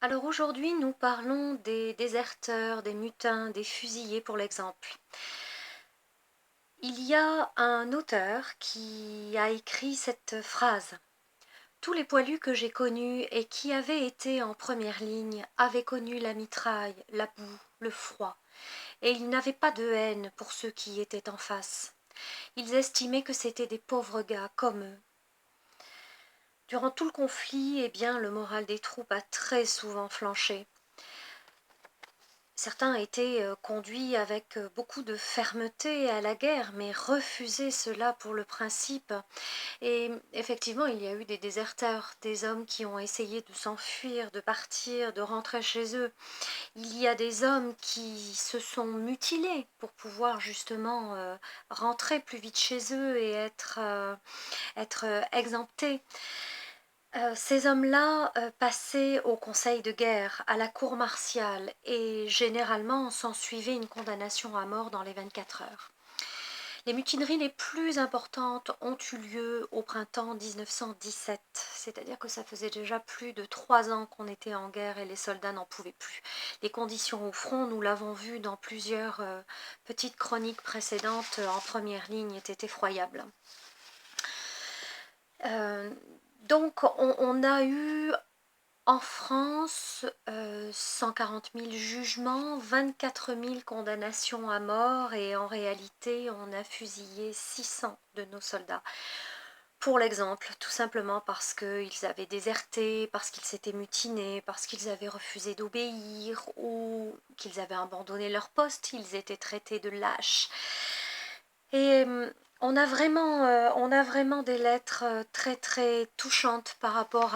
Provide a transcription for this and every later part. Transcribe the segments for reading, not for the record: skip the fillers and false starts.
Alors aujourd'hui, nous parlons des déserteurs, des mutins, des fusillés pour l'exemple. Il y a un auteur qui a écrit cette phrase. Tous les poilus que j'ai connus et qui avaient été en première ligne avaient connu la mitraille, la boue, le froid, et ils n'avaient pas de haine pour ceux qui étaient en face. Ils estimaient que c'étaient des pauvres gars comme eux. Durant tout le conflit, le moral des troupes a très souvent flanché. Certains étaient conduits avec beaucoup de fermeté à la guerre, mais refusaient cela pour le principe. Et effectivement, il y a eu des déserteurs, des hommes qui ont essayé de s'enfuir, de partir, de rentrer chez eux. Il y a des hommes qui se sont mutilés pour pouvoir justement rentrer plus vite chez eux et être exemptés. Ces hommes-là passaient au conseil de guerre, à la cour martiale, et généralement s'ensuivait une condamnation à mort dans les 24 heures. Les mutineries les plus importantes ont eu lieu au printemps 1917, c'est-à-dire que ça faisait déjà plus de 3 ans qu'on était en guerre et les soldats n'en pouvaient plus. Les conditions au front, nous l'avons vu dans plusieurs petites chroniques précédentes en première ligne, étaient effroyables. Donc on a eu en France 140 000 jugements, 24 000 condamnations à mort et en réalité on a fusillé 600 de nos soldats. Pour l'exemple, tout simplement parce qu'ils avaient déserté, parce qu'ils s'étaient mutinés, parce qu'ils avaient refusé d'obéir ou qu'ils avaient abandonné leur poste, ils étaient traités de lâches. Et on a vraiment des lettres très très touchantes par rapport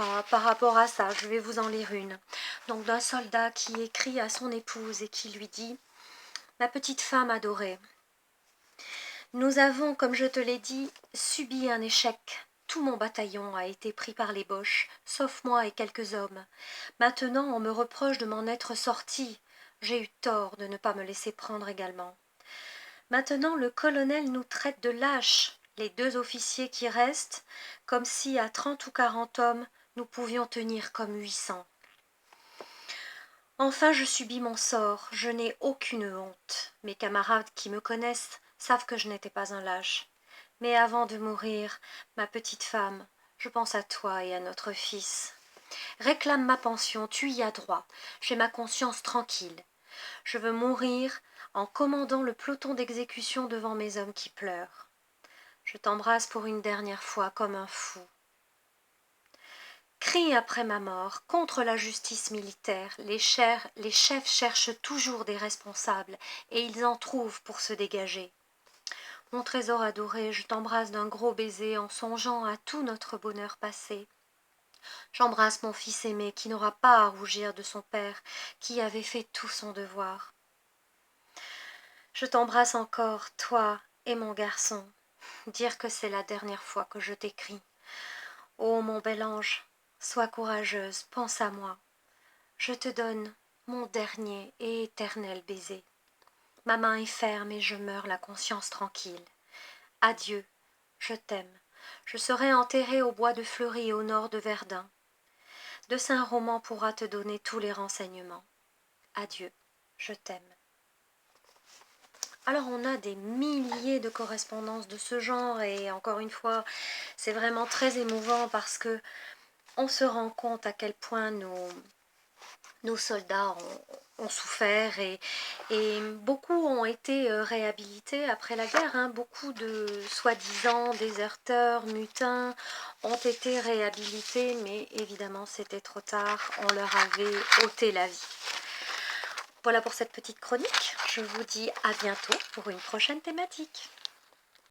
à ça. Je vais vous en lire une. Donc d'un soldat qui écrit à son épouse et qui lui dit « Ma petite femme adorée, nous avons, comme je te l'ai dit, subi un échec. Tout mon bataillon a été pris par les Boches, sauf moi et quelques hommes. Maintenant, on me reproche de m'en être sorti. J'ai eu tort de ne pas me laisser prendre également. Maintenant, le colonel nous traite de lâches, les 2 officiers qui restent, comme si à 30 ou 40 hommes, nous pouvions tenir comme 800. Enfin, je subis mon sort, je n'ai aucune honte. Mes camarades qui me connaissent savent que je n'étais pas un lâche. Mais avant de mourir, ma petite femme, je pense à toi et à notre fils. Réclame ma pension, tu y as droit. J'ai ma conscience tranquille. Je veux mourir en commandant le peloton d'exécution devant mes hommes qui pleurent. Je t'embrasse pour une dernière fois comme un fou. Crie après ma mort contre la justice militaire. Les chefs cherchent toujours des responsables et ils en trouvent pour se dégager. Mon trésor adoré, je t'embrasse d'un gros baiser en songeant à tout notre bonheur passé. J'embrasse mon fils aimé qui n'aura pas à rougir de son père, qui avait fait tout son devoir. Je t'embrasse encore, toi et mon garçon. Dire que c'est la dernière fois que je t'écris. Ô mon bel ange, sois courageuse, pense à moi. Je te donne mon dernier et éternel baiser. Ma main est ferme et je meurs la conscience tranquille. Adieu, je t'aime. Je serai enterrée au bois de Fleury au nord de Verdun. De Saint-Roman pourra te donner tous les renseignements. Adieu, je t'aime. Alors on a des milliers de correspondances de ce genre et encore une fois, c'est vraiment très émouvant parce que on se rend compte à quel point nos soldats ont souffert et beaucoup ont été réhabilités après la guerre. Hein. Beaucoup de soi-disant déserteurs, mutins ont été réhabilités, mais évidemment c'était trop tard, on leur avait ôté la vie. Voilà pour cette petite chronique, je vous dis à bientôt pour une prochaine thématique.